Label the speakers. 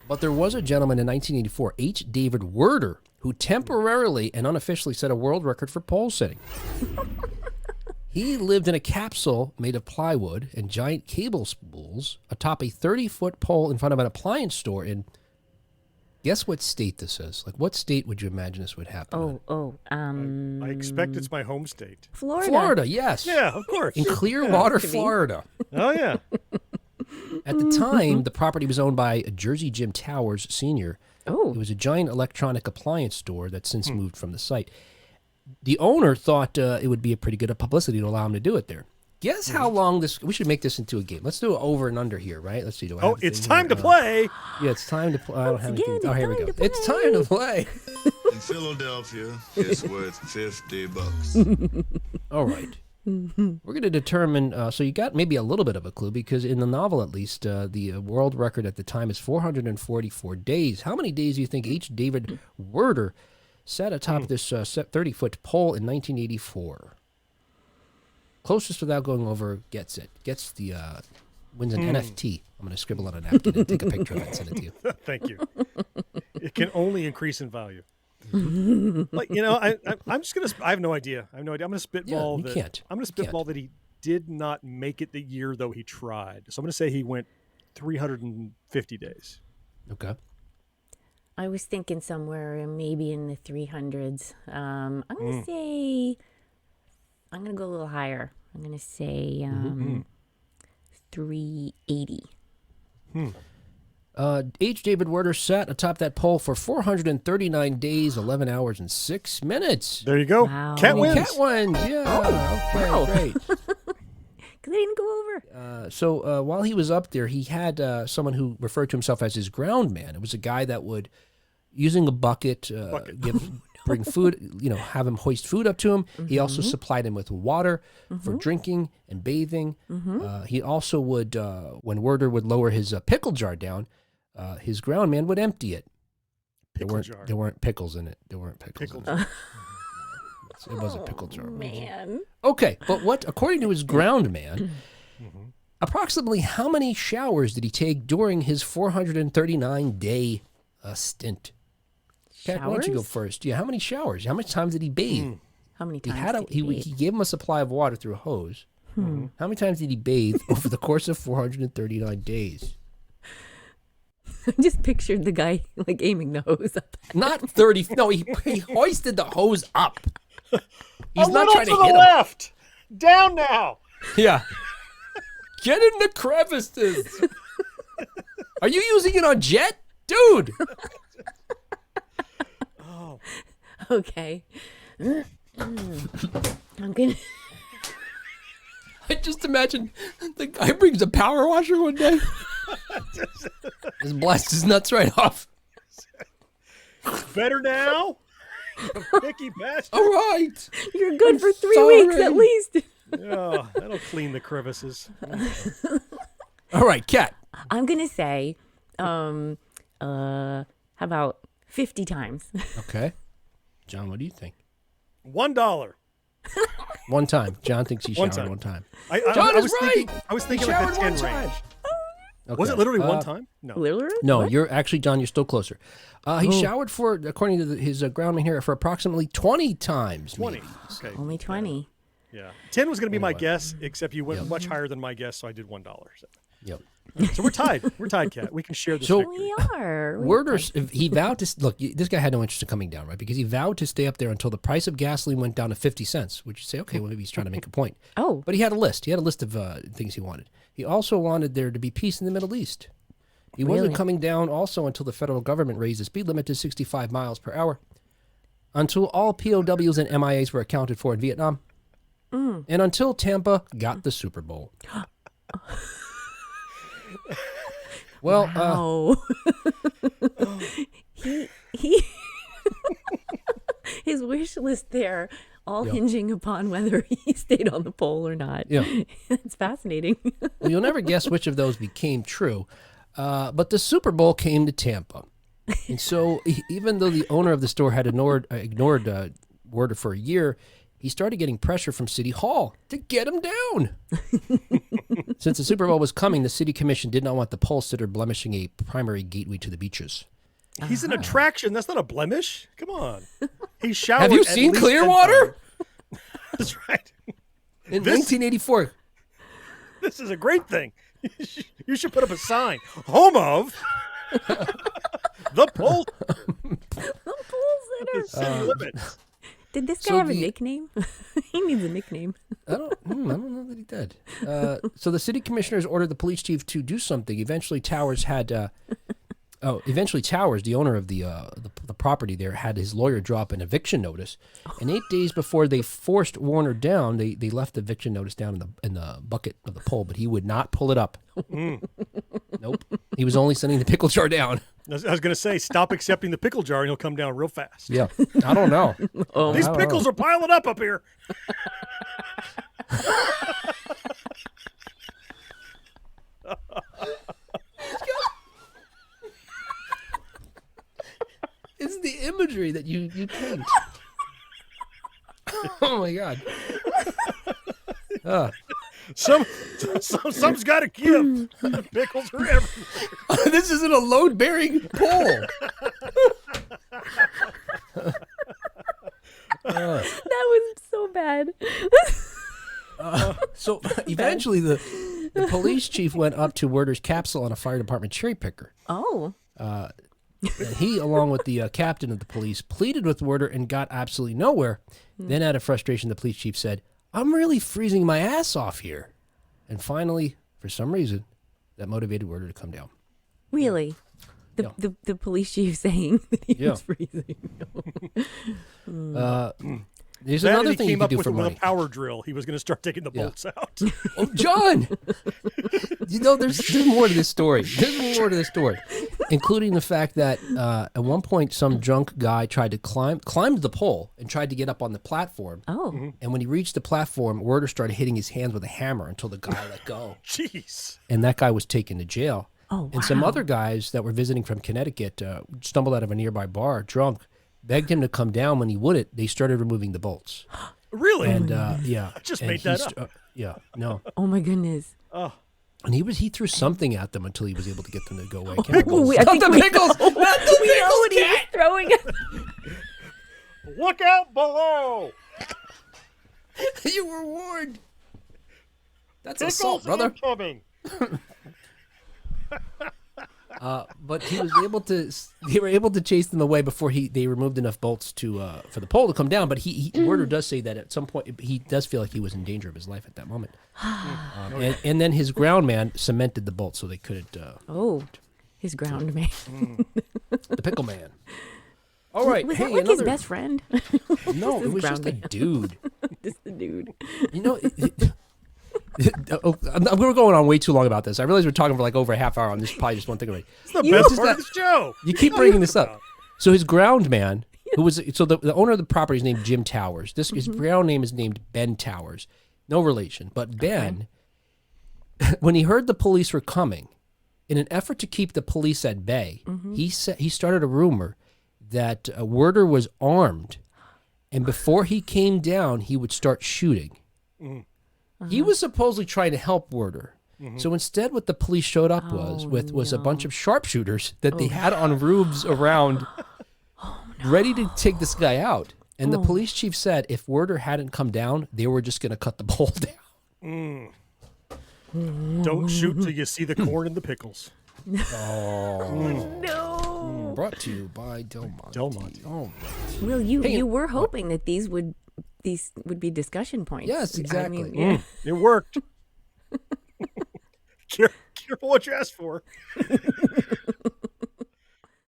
Speaker 1: But there was a gentleman in 1984, H. David Werder, who temporarily and unofficially set a world record for pole sitting. He lived in a capsule made of plywood and giant cable spools atop a 30-foot pole in front of an appliance store in, guess what state this is? Like, what state would you imagine this would happen in?
Speaker 2: I expect it's my home state.
Speaker 3: Florida.
Speaker 1: Florida, yes.
Speaker 2: Yeah, of course.
Speaker 1: In Clearwater, Florida.
Speaker 2: Oh, yeah.
Speaker 1: At the time, the property was owned by Jersey Jim Towers Sr.
Speaker 3: Oh.
Speaker 1: It was a giant electronic appliance store that's since moved from the site. The owner thought it would be a pretty good publicity to allow him to do it there. Guess how long this... We should make this into a game. Let's do it over and under here, right? Let's see. Do I have
Speaker 2: It's time to play.
Speaker 1: Yeah, it's time to play. I don't have
Speaker 3: Again,
Speaker 1: anything. Oh, here we go.
Speaker 3: time to
Speaker 1: It's time to play.
Speaker 4: In Philadelphia, it's worth $50.
Speaker 1: All right. We're going to determine, so you got maybe a little bit of a clue, because in the novel at least, the world record at the time is 444 days. How many days do you think H. David Werder sat atop this 30-foot pole in 1984? Closest without going over gets it. Gets the, wins an NFT. I'm going to scribble on a napkin and take a picture of it and send it to you.
Speaker 2: Thank you. It can only increase in value. Like, I'm just gonna. I have no idea. I'm gonna spitball.
Speaker 1: Yeah, you can't.
Speaker 2: I'm gonna spitball that he did not make it the year though he tried. So I'm gonna say he went 350 days.
Speaker 1: Okay.
Speaker 3: I was thinking somewhere maybe in the 300s. I'm going to say, I'm going to go a little higher. I'm going to say 380.
Speaker 1: H. David Werder sat atop that pole for 439 days, 11 hours, and 6 minutes.
Speaker 2: There you go.
Speaker 3: Wow.
Speaker 2: Cat wins.
Speaker 1: Cat wins, yeah. Okay,
Speaker 3: wow.
Speaker 1: great.
Speaker 3: Because they didn't go over.
Speaker 1: So while he was up there, he had someone who referred to himself as his ground man. It was a guy that would, using a bucket, bring food, have him hoist food up to him. He also supplied him with water for drinking and bathing. He also would, when Werder would lower his pickle jar down, his ground man would empty it. There weren't pickles in it. There weren't pickles in it. It was a pickle jar.
Speaker 3: Man.
Speaker 1: Okay, but according to his ground man, approximately how many showers did he take during his 439-day stint? Kat, why don't you go first? Yeah, how many showers? How much time did he bathe?
Speaker 3: How many times did he bathe?
Speaker 1: He gave him a supply of water through a hose. How many times did he bathe over the course of 439 days?
Speaker 3: I just pictured the guy like aiming the hose up.
Speaker 1: Not 30. No, he hoisted the hose up. He's not trying
Speaker 2: to
Speaker 1: hit
Speaker 2: the left. Down now.
Speaker 1: Yeah. Get in the crevices. Are you using it on jet? Dude.
Speaker 2: Oh.
Speaker 3: Okay. I'm gonna.
Speaker 1: I just imagine the guy brings a power washer one day. Just blasts his nuts right off.
Speaker 2: Better now. Picky bastard.
Speaker 1: All right.
Speaker 3: You're good for 3 weeks at least.
Speaker 2: Yeah, that'll clean the crevices.
Speaker 1: All right, Kat.
Speaker 3: I'm gonna say, how about 50 times?
Speaker 1: Okay. John, what do you think?
Speaker 2: $1.
Speaker 1: One time. John thinks he showered one time. John is right.
Speaker 2: I was thinking
Speaker 1: He
Speaker 2: like
Speaker 1: showered
Speaker 2: the 10
Speaker 1: one time.
Speaker 2: range.
Speaker 1: Okay.
Speaker 2: Was it literally one time? No.
Speaker 3: Literally?
Speaker 1: No,
Speaker 3: What?
Speaker 1: you're actually, John, you're still closer. He showered for, according to his groundman here, for approximately 20 times.
Speaker 2: 20.
Speaker 1: maybe.
Speaker 2: Okay.
Speaker 3: Only 20.
Speaker 2: Yeah. 10 was going to be my guess, except you went much higher than my guess, so I did $1.
Speaker 1: Yep.
Speaker 2: So we're tied. We're tied, Kat. We can share this
Speaker 1: So-
Speaker 2: victory.
Speaker 3: We are.
Speaker 1: Werder, he vowed to, look, this guy had no interest in coming down, right? Because he vowed to stay up there until the price of gasoline went down to 50 cents, which you say, okay, well, maybe he's trying to make a point.
Speaker 3: Oh.
Speaker 1: But he had a list. He had a list of things he wanted. He also wanted there to be peace in the Middle East. He wasn't
Speaker 3: Really?
Speaker 1: coming down also until the federal government raised the speed limit to 65 miles per hour, until all POWs and MIAs were accounted for in Vietnam, and until Tampa got the Super Bowl. Well,
Speaker 3: Wow. he his wish list there, all hinging upon whether he stayed on the pole or not.
Speaker 1: Yeah.
Speaker 3: It's fascinating.
Speaker 1: well, you'll never guess which of those became true, but the Super Bowl came to Tampa. And so even though the owner of the store had ignored Werder for a year, he started getting pressure from City Hall to get him down. Since the Super Bowl was coming, the city commission did not want the pole sitter blemishing a primary gateway to the beaches.
Speaker 2: He's an attraction. That's not a blemish. Come on. He showered.
Speaker 1: Have you
Speaker 2: at
Speaker 1: seen
Speaker 2: least 10
Speaker 1: Clearwater?
Speaker 2: times. That's right.
Speaker 1: In
Speaker 2: This-
Speaker 1: 1984.
Speaker 2: This is a great thing. You should put up a sign. Home of the pole.
Speaker 3: The pole sitter.
Speaker 2: City limits.
Speaker 3: Did this guy
Speaker 1: so
Speaker 3: have a
Speaker 1: the-
Speaker 3: nickname? He needs a nickname.
Speaker 1: I don't know that he did. So the city commissioners ordered the police chief to do something. Eventually, Towers, the owner of the property there, had his lawyer drop an eviction notice. And 8 days before they forced Warner down, they left the eviction notice down in the bucket of the pole, but he would not pull it up. Nope. He was only sending the pickle jar down.
Speaker 2: I was going to say, stop accepting the pickle jar and he'll come down real fast.
Speaker 1: Yeah. I don't know.
Speaker 2: These pickles are piling up here.
Speaker 1: It's the imagery that you paint. Oh my God.
Speaker 2: Some's got to give. The pickles are everywhere.
Speaker 1: This isn't a load-bearing pole.
Speaker 3: That was so bad.
Speaker 1: So eventually the police chief went up to Werder's capsule on a fire department cherry picker.
Speaker 3: Oh.
Speaker 1: He, along with the captain of the police, pleaded with Werder and got absolutely nowhere. Then out of frustration, the police chief said, "I'm really freezing my ass off here." And finally, for some reason, that motivated Werder to come down.
Speaker 3: Really? The police chief saying that he was freezing.
Speaker 1: There's
Speaker 2: That
Speaker 1: another
Speaker 2: and
Speaker 1: thing
Speaker 2: he
Speaker 1: you
Speaker 2: came
Speaker 1: can
Speaker 2: up
Speaker 1: do
Speaker 2: with
Speaker 1: for
Speaker 2: a
Speaker 1: money.
Speaker 2: power drill. He was going to start taking the bolts out.
Speaker 1: Oh, John! There's more to this story. There's more to this story, including the fact that at one point some drunk guy tried to climbed the pole and tried to get up on the platform.
Speaker 3: Oh.
Speaker 1: And when he reached the platform, Werder started hitting his hands with a hammer until the guy let go.
Speaker 2: Jeez.
Speaker 1: And that guy was taken to jail.
Speaker 3: Oh,
Speaker 1: And some
Speaker 3: wow.
Speaker 1: other guys that were visiting from Connecticut stumbled out of a nearby bar, drunk, begged him to come down. When he wouldn't, they started removing the bolts.
Speaker 2: Really?
Speaker 1: And yeah,
Speaker 2: I just
Speaker 1: and
Speaker 2: made that
Speaker 1: he
Speaker 2: up.
Speaker 1: Yeah, no.
Speaker 3: Oh my goodness.
Speaker 2: Oh.
Speaker 1: And he threw something at them until he was able to get them to go away.
Speaker 3: Oh,
Speaker 1: Chemicals.
Speaker 3: I
Speaker 1: Not
Speaker 3: think
Speaker 1: the
Speaker 3: we
Speaker 1: pickles!
Speaker 3: know.
Speaker 1: Not the
Speaker 3: We know what he
Speaker 1: pickles,
Speaker 3: was
Speaker 1: Kat!
Speaker 3: throwing at
Speaker 2: Look out below.
Speaker 1: You were warned. That's
Speaker 2: Pickles
Speaker 1: assault, brother.
Speaker 2: incoming.
Speaker 1: But he was able to. They were able to chase them away before they removed enough bolts for the pole to come down. But Werder does say that at some point he does feel like he was in danger of his life at that moment. And then his ground man cemented the bolts so they couldn't.
Speaker 3: Oh, his ground man.
Speaker 1: The pickle man. All right.
Speaker 3: Was
Speaker 1: hey,
Speaker 3: that like his
Speaker 1: another.
Speaker 3: best friend?
Speaker 1: No,
Speaker 3: his
Speaker 1: it was just
Speaker 3: ground
Speaker 1: a
Speaker 3: man.
Speaker 1: dude.
Speaker 3: Just the dude.
Speaker 1: You know. We're going on way too long about this. I realize we're talking for like over a half hour on this. Probably just one thing already.
Speaker 2: It's the
Speaker 3: You
Speaker 2: best
Speaker 1: just
Speaker 2: part
Speaker 1: got-
Speaker 2: of the show.
Speaker 1: You keep bringing this up. So his ground man, who was the owner of the property is named Jim Towers. His ground name is named Ben Towers. No relation, but Ben. When he heard the police were coming, in an effort to keep the police at bay, he started a rumor that Werder was armed, and before he came down, he would start shooting. He was supposedly trying to help Werder. So instead, what the police showed up was a bunch of sharpshooters that they had on roofs around, ready to take this guy out. And the police chief said if Werder hadn't come down, they were just going to cut the pole down.
Speaker 2: Don't shoot till you see the corn and the pickles.
Speaker 3: No.
Speaker 1: Brought to you by Del Monte. Oh,
Speaker 3: Well, you
Speaker 1: Hey,
Speaker 3: were hoping that these would be discussion points.
Speaker 1: Yes,
Speaker 3: I
Speaker 1: exactly.
Speaker 3: mean, yeah.
Speaker 2: It worked. Careful what you ask for.